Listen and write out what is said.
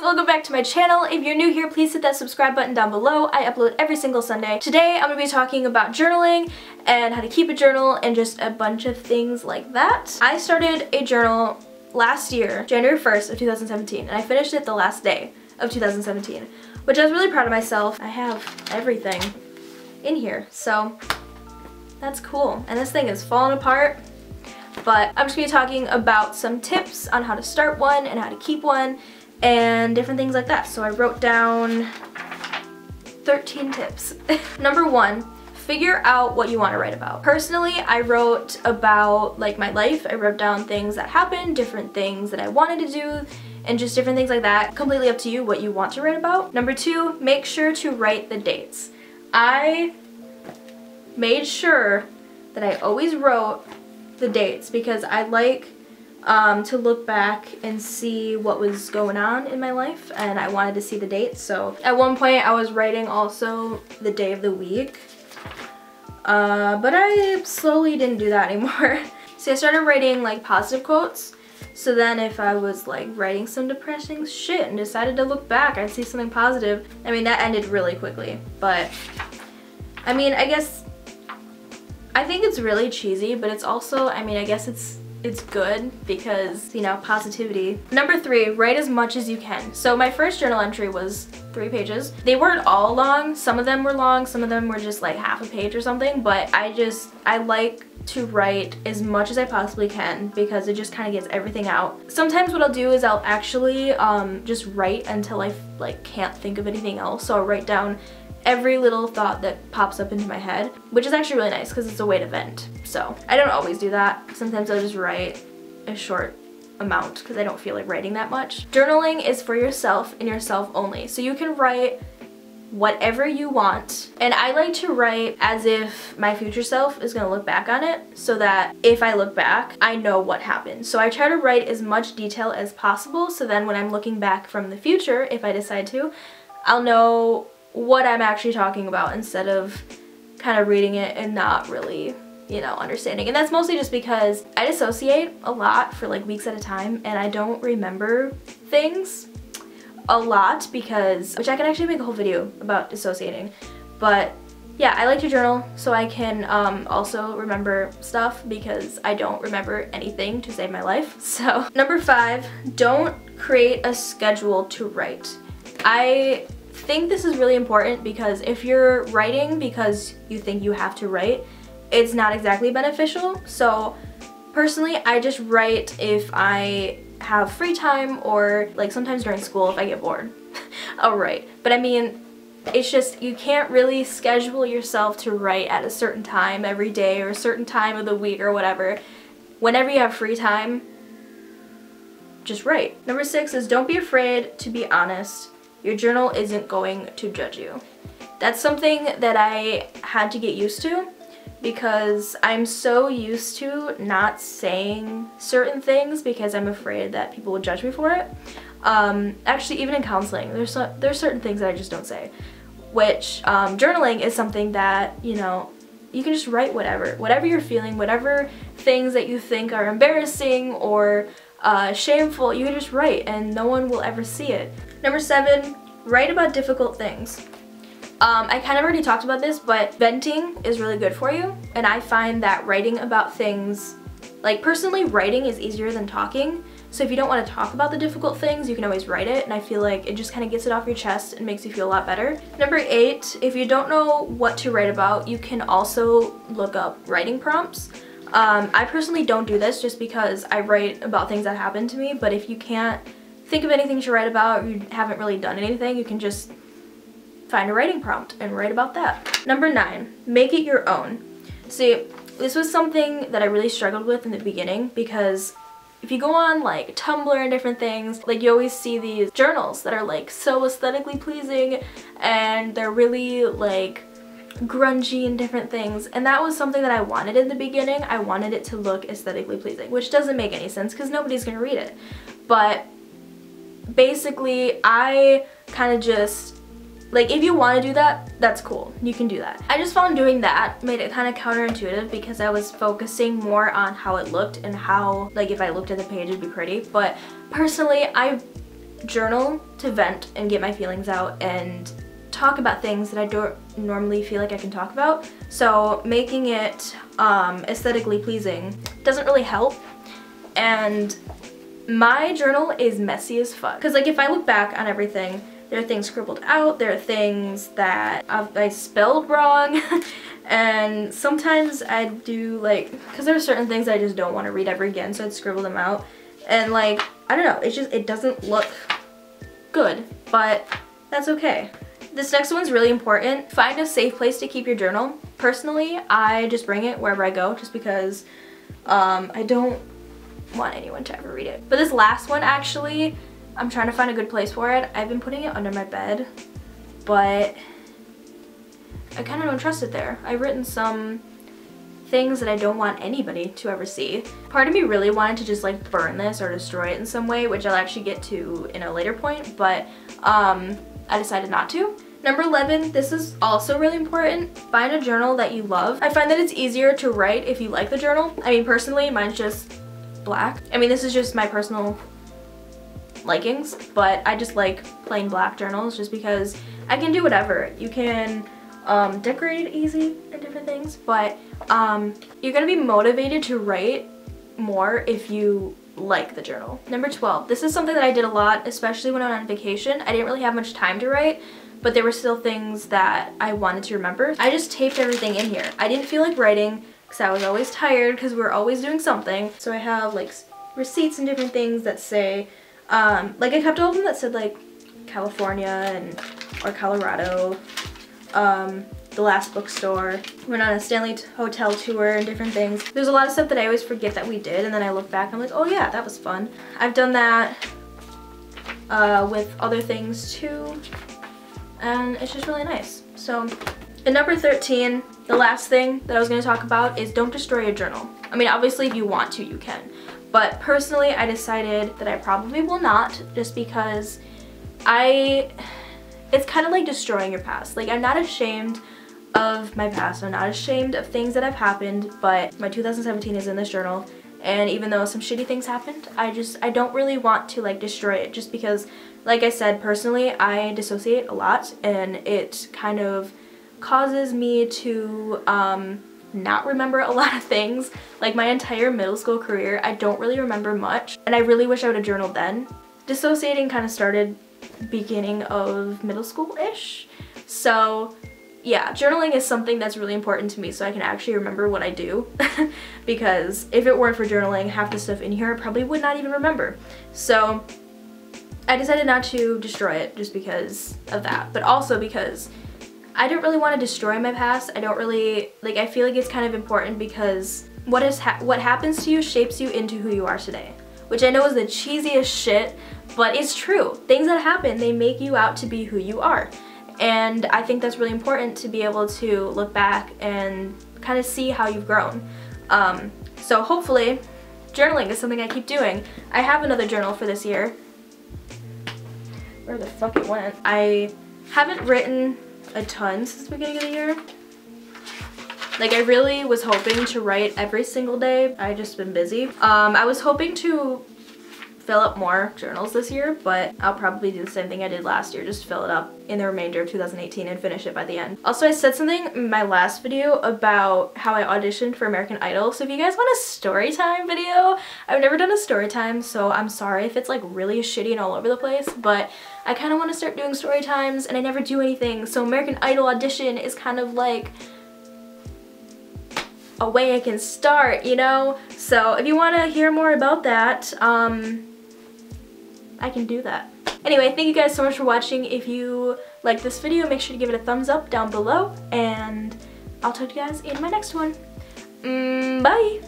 welcome back to my channel. If you're new here, please hit that subscribe button down below. I upload every single Sunday. Today I'm going to be talking about journaling and how to keep a journal and just a bunch of things like that. I started a journal last year, January 1st of 2017, and I finished it the last day of 2017, which I was really proud of myself. I have everything in here, so that's cool. And this thing is falling apart, but I'm just going to be talking about some tips on how to start one and how to keep one and different things like that. So I wrote down 13 tips. Number 1, figure out what you want to write about. Personally, I wrote about like my life. I wrote down things that happened, different things that I wanted to do, and just different things like that. Completely up to you what you want to write about. Number 2, make sure to write the dates. I made sure that I always wrote the dates because I like to look back and see what was going on in my life, and I wanted to see the dates. So at one point I was writing also the day of the week, but I slowly didn't do that anymore. So I started writing like positive quotes, so then if I was like writing some depressing shit and decided to look back, I'd see something positive. I mean, that ended really quickly, but I mean, I think it's really cheesy, but it's also, I mean, I guess it's good because, you know, positivity. Number 3, write as much as you can. So my first journal entry was 3 pages. They weren't all long. Some of them were long, some of them were just like half a page or something, but I like to write as much as I possibly can because it just kind of gets everything out. Sometimes what I'll do is I'll actually just write until I like can't think of anything else. So I'll write down every little thought that pops up into my head, which is actually really nice because it's a way to vent. So I don't always do that. Sometimes I'll just write a short amount because I don't feel like writing that much. Journaling is for yourself and yourself only. So you can write whatever you want. And I like to write as if my future self is going to look back on it, so that if I look back, I know what happened. So I try to write as much detail as possible, so then when I'm looking back from the future, if I decide to, I'll know what I'm actually talking about instead of kind of reading it and not really, you know, understanding. And that's mostly just because I dissociate a lot for like weeks at a time, and I don't remember things a lot because, which I can actually make a whole video about dissociating. But yeah, I like to journal so I can also remember stuff because I don't remember anything to save my life. So number 5, don't create a schedule to write. I think this is really important because if you're writing because you think you have to write, it's not exactly beneficial. So personally, I just write if I have free time, or like sometimes during school if I get bored, I'll write. But I mean, it's just, you can't really schedule yourself to write at a certain time every day or a certain time of the week or whatever. Whenever you have free time, just write. Number 6 is don't be afraid to be honest. Your journal isn't going to judge you. That's something that I had to get used to because I'm so used to not saying certain things because I'm afraid that people would judge me for it. Actually, even in counseling, there's certain things that I just don't say, which journaling is something that, you know, you can just write whatever you're feeling, whatever things that you think are embarrassing or shameful, you can just write and no one will ever see it. Number 7, write about difficult things. I kind of already talked about this, but venting is really good for you, and I find that writing about things, like personally writing is easier than talking, so if you don't want to talk about the difficult things, you can always write it, and I feel like it just kind of gets it off your chest and makes you feel a lot better. Number 8, if you don't know what to write about, you can also look up writing prompts. I personally don't do this just because I write about things that happen to me, but if you can't think of anything to write about, or you haven't really done anything, you can just find a writing prompt and write about that. Number 9, make it your own. See, this was something that I really struggled with in the beginning because if you go on like Tumblr and different things, like you always see these journals that are like so aesthetically pleasing and they're really like grungy and different things, and that was something that I wanted in the beginning. I wanted it to look aesthetically pleasing, which doesn't make any sense because nobody's gonna read it. But basically, I kind of just, like, if you want to do that, that's cool. You can do that. I just found doing that made it kind of counterintuitive because I was focusing more on how it looked and how, like, if I looked at the page, it'd be pretty. But personally, I journal to vent and get my feelings out and talk about things that I don't normally feel like I can talk about. So making it aesthetically pleasing doesn't really help. And my journal is messy as fuck. Because like if I look back on everything, there are things scribbled out, there are things that I spelled wrong, and sometimes I do like, because there are certain things I just don't want to read ever again, so I'd scribble them out. And like, I don't know, it doesn't look good, but that's okay. This next one's really important. Find a safe place to keep your journal. Personally, I just bring it wherever I go just because I don't want anyone to ever read it. But this last one, actually, I'm trying to find a good place for it. I've been putting it under my bed, but I kind of don't trust it there. I've written some things that I don't want anybody to ever see. Part of me really wanted to just like burn this or destroy it in some way, which I'll actually get to in a later point, but I decided not to. Number 11, this is also really important. Find a journal that you love. I find that it's easier to write if you like the journal. I mean, personally, mine's just black. I mean, this is just my personal likings, but I just like plain black journals just because I can do whatever. You can decorate it easy and different things, but you're gonna be motivated to write more if you like the journal. Number 12, this is something that I did a lot, especially when I went on vacation. I didn't really have much time to write, but there were still things that I wanted to remember. I just taped everything in here. I didn't feel like writing because I was always tired because we were always doing something. So I have like receipts and different things that say, like I kept all of them that said like California or Colorado, the last bookstore, went on a Stanley Hotel tour and different things. There's a lot of stuff that I always forget that we did, and then I look back and I'm like, oh yeah, that was fun. I've done that with other things too, and it's just really nice. So, and number 13, the last thing that I was going to talk about is don't destroy your journal. I mean, obviously if you want to, you can. But personally, I decided that I probably will not, just because it's kind of like destroying your past. Like, I'm not ashamed of my past. I'm not ashamed of things that have happened, but my 2017 is in this journal, and even though some shitty things happened, I don't really want to like destroy it, just because, like I said, personally, I dissociate a lot, and it kind of causes me to not remember a lot of things. Like my entire middle school career, I don't really remember much, and I really wish I would have journaled then. Dissociating kind of started beginning of middle school-ish, so yeah, journaling is something that's really important to me so I can actually remember what I do because if it weren't for journaling, half the stuff in here I probably would not even remember. So I decided not to destroy it just because of that, but also because I don't really want to destroy my past. I don't really, like, I feel like it's kind of important because what happens to you shapes you into who you are today, which I know is the cheesiest shit, but it's true. Things that happen, they make you out to be who you are. And I think that's really important to be able to look back and kind of see how you've grown. So hopefully, journaling is something I keep doing. I have another journal for this year. Where the fuck it went? I haven't written a ton since the beginning of the year. Like, I really was hoping to write every single day. I've just been busy. I was hoping to fill up more journals this year, but I'll probably do the same thing I did last year, just fill it up in the remainder of 2018 and finish it by the end. Also, I said something in my last video about how I auditioned for American Idol, so if you guys want a story time video, I've never done a story time, so I'm sorry if it's like really shitty and all over the place, but I kind of want to start doing story times and I never do anything, so American Idol audition is kind of like a way I can start, you know? So if you want to hear more about that, I can do that. Anyway, thank you guys so much for watching. If you like this video, make sure to give it a thumbs up down below, and I'll talk to you guys in my next one. Bye!